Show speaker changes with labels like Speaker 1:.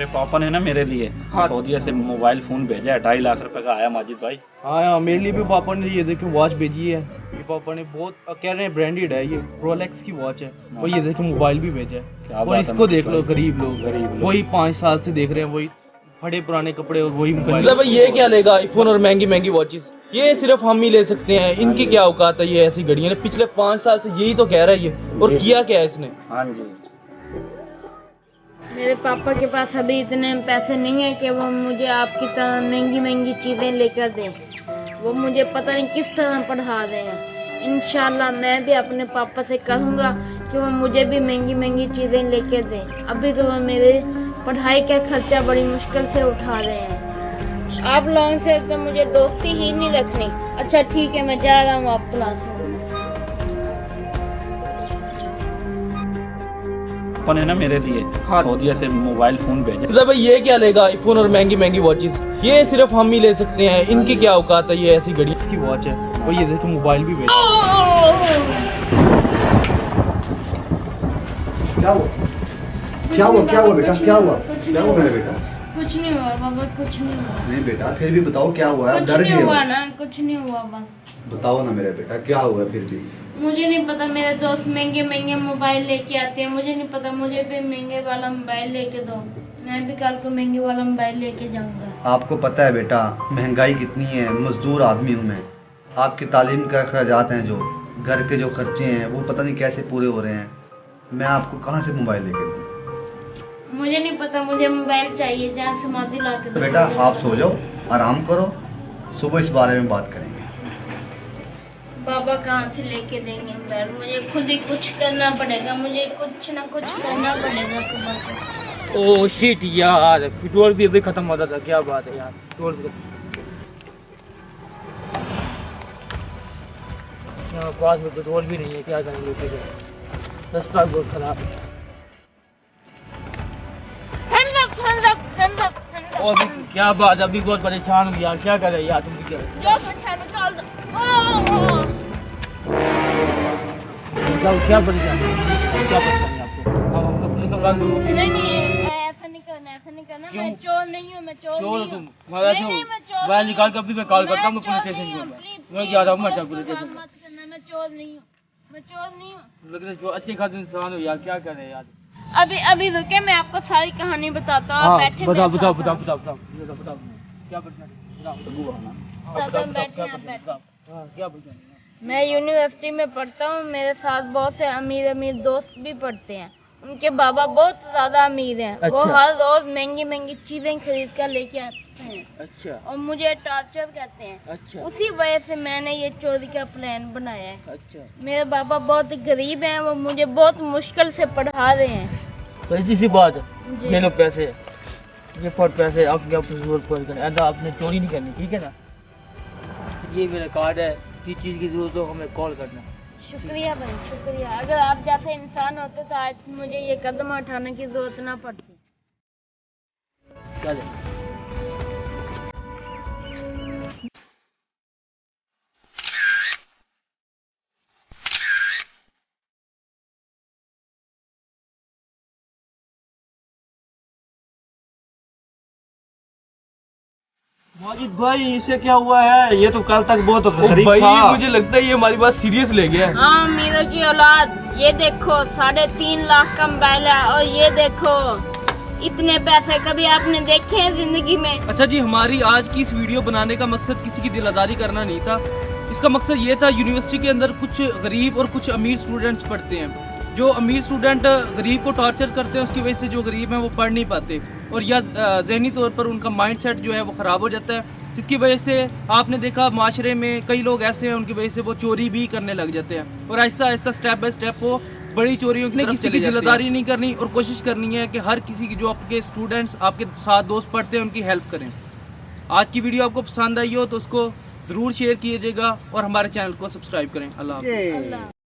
Speaker 1: मेरे पापा ने ना मेरे लिए सऊदीया से मोबाइल फ़ोन भेजा है, 2.5 लाख रुपए का आया माजिद भाई।
Speaker 2: हाँ मेरे लिए भी पापा ने ये देखिए वॉच भेजी है। ये पापा ने बहुत कह रहे हैं ब्रांडेड है, ये रोलेक्स की वॉच है। और ये देखिए मोबाइल भी भेजा है। और इसको देख लो, गरीब लोग वही 5 साल से देख रहे हैं, वही बड़े पुराने कपड़े और वही मोबाइल।
Speaker 3: मतलब भाई ये क्या लेगा आईफोन और महंगी महंगी वॉचेस, ये सिर्फ हम ही ले सकते हैं। इनकी क्या औकात है ये ऐसी घड़ियां, पिछले 5 साल से यही तो कह रहा है ये, और किया क्या है इसने।
Speaker 1: हाँ जी,
Speaker 4: मेरे पापा के पास अभी इतने पैसे नहीं है कि वो मुझे आपकी तरह महंगी महंगी चीज़ें लेकर दें। वो मुझे पता नहीं किस तरह पढ़ा रहे हैं। इंशाल्लाह मैं भी अपने पापा से कहूँगा कि वो मुझे भी महंगी महंगी चीज़ें लेकर दें। अभी तो वो मेरे पढ़ाई का खर्चा बड़ी मुश्किल से उठा रहे हैं। आप लोगों से तो मुझे दोस्ती ही नहीं रखनी। अच्छा ठीक है, मैं जा रहा हूँ आप क्लास में।
Speaker 1: पापा ने ना मेरे लिए सऊदीया से मोबाइल फ़ोन भेजा।
Speaker 3: मतलब भाई ये क्या लेगा आईफोन और महंगी महंगी वॉचेस, ये सिर्फ हम ही ले सकते हैं। इनकी क्या औकात है ये ऐसी घड़ी।
Speaker 2: इसकी वॉच है। और ये देखिए मोबाइल भी भेजा।
Speaker 5: क्या हुआ बेटा, क्या हुआ मेरा बेटा?
Speaker 4: कुछ नहीं हुआ बाबा, कुछ नहीं हुआ।
Speaker 5: नहीं बेटा, फिर भी बताओ क्या हुआ है।
Speaker 4: कुछ
Speaker 5: डर
Speaker 4: नहीं
Speaker 5: गए
Speaker 4: हुआ
Speaker 5: हो?
Speaker 4: ना, कुछ नहीं हुआ बस।
Speaker 5: बताओ ना मेरा बेटा, क्या हुआ फिर भी?
Speaker 4: मुझे नहीं पता, मेरे दोस्त महंगे महंगे मोबाइल लेके आते हैं। मुझे नहीं पता, मुझे भी महंगे वाला मोबाइल लेके दो। मैं भी कल को महंगे वाला मोबाइल लेके जाऊंगा।
Speaker 5: आपको पता है बेटा महंगाई कितनी है, मजदूर आदमी हूँ मैं। आपकी तालीम का अखराजात हैं, जो घर के जो खर्चे हैं वो पता नहीं कैसे पूरे हो रहे हैं। मैं आपको कहाँ से मोबाइल लेके दूँ?
Speaker 4: मुझे नहीं पता, मुझे मोबाइल चाहिए, जहाँ से मर्जी ला के दो।
Speaker 5: बेटा आप सो जाओ, आराम करो, सुबह इस बारे में बात करेंगे।
Speaker 4: बाबा कहाँ से लेके देंगे मोबाइल? मुझे खुद ही कुछ करना पड़ेगा, मुझे कुछ ना कुछ करना पड़ेगा सुबह से।
Speaker 3: ओह शिट यार, पेट्रोल भी अभी खत्म होता था। क्या बात है यार, पेट्रोल भी यहाँ पास में पेट्रोल भी नहीं है। क्या करेंगे फिर, रास्ता बहुत खराब है। और भी क्या बात, अभी बहुत परेशान हूँ यार। क्या करे यार, तुम भी क्या क्या परेशानी है आपको? हम अपने कपड़ा
Speaker 4: नहीं, ऐसा नहीं करना, ऐसा नहीं करना।
Speaker 3: क्यों?
Speaker 4: मैं चोर नहीं हूँ, मैं चोर नहीं हूँ।
Speaker 3: तुम मैं निकाल के अभी मैं कॉल करता हूँ। मैं पुलिस स्टेशन में मैं जा रहा हूँ। मैं पुलिस स्टेशन
Speaker 4: मत करना, मैं चोर नहीं हूँ, मैं चोर नहीं हूँ।
Speaker 3: में जो अच्छे खासे इंसान हो यार, क्या करे यार।
Speaker 4: अभी रुके, मैं आपको सारी कहानी बताता हूँ।
Speaker 3: हाँ,
Speaker 4: बैठे
Speaker 3: बताओ
Speaker 4: मेरे
Speaker 3: बताओ
Speaker 4: साथ।
Speaker 3: बताओ बताओ बताओ बताओ क्या परेशानी?
Speaker 4: साथ हम बैठे हैं, बैठे।
Speaker 3: क्या परेशानी?
Speaker 4: मैं यूनिवर्सिटी में पढ़ता हूँ। मेरे साथ बहुत से अमीर अमीर दोस्त भी पढ़ते हैं। उनके बाबा बहुत ज्यादा अमीर हैं। वो
Speaker 3: अच्छा।
Speaker 4: हर रोज महंगी महंगी चीजें खरीद कर लेके आते हैं
Speaker 3: अच्छा
Speaker 4: और मुझे टॉर्चर करते हैं।
Speaker 3: अच्छा
Speaker 4: उसी वजह से मैंने ये चोरी का प्लान बनाया है।
Speaker 3: अच्छा।
Speaker 4: मेरे बाबा बहुत गरीब हैं, वो मुझे बहुत मुश्किल से पढ़ा रहे हैं।
Speaker 3: तो ऐसी सी बात है,
Speaker 4: जी।
Speaker 3: ये लो पैसे, ये फट पैसे। आप क्या कॉल करें, ऐसा आपने चोरी नहीं करनी, ठीक है ना? ये मेरा कार्ड है, किसी चीज़ की जरूरत हो हमें कॉल करना।
Speaker 4: शुक्रिया भाई, शुक्रिया। अगर आप जैसे इंसान होते तो आज मुझे ये कदम उठाने की जरूरत ना पड़ती।
Speaker 3: चले।
Speaker 1: माजिद भाई इसे क्या हुआ है? ये तो कल तक बहुत गरीब
Speaker 3: भाई
Speaker 1: था।
Speaker 3: मुझे लगता है ये हमारी बात सीरियस ले गया है।
Speaker 4: हाँ मीरा की औलाद, ये देखो 3.5 लाख का मोबाइल है। और ये देखो, इतने पैसे कभी आपने देखे हैं जिंदगी में?
Speaker 3: अच्छा जी, हमारी आज की इस वीडियो बनाने का मकसद किसी की दिल आज़ारी करना नहीं था। इसका मकसद ये था, यूनिवर्सिटी के अंदर कुछ गरीब और कुछ अमीर स्टूडेंट्स पढ़ते हैं। जो अमीर स्टूडेंट गरीब को टॉर्चर करते हैं, उसकी वजह से जो गरीब हैं वो पढ़ नहीं पाते, और या ज़हनी तौर पर उनका माइंडसेट जो है वो ख़राब हो जाता है, जिसकी वजह से आपने देखा माशरे में कई लोग ऐसे हैं, उनकी वजह से वो चोरी भी करने लग जाते हैं। और Aahista Aahista step by step वो बड़ी चोरियों की तरफ किसी की दिलदारी नहीं करनी, और कोशिश करनी है कि हर किसी की जो आपके स्टूडेंट्स आपके साथ दोस्त पढ़ते हैं उनकी हेल्प करें। आज की वीडियो आपको पसंद आई हो तो उसको ज़रूर शेयर कीजिएगा और हमारे चैनल को सब्सक्राइब करें। अल्लाह हाफ़िज़।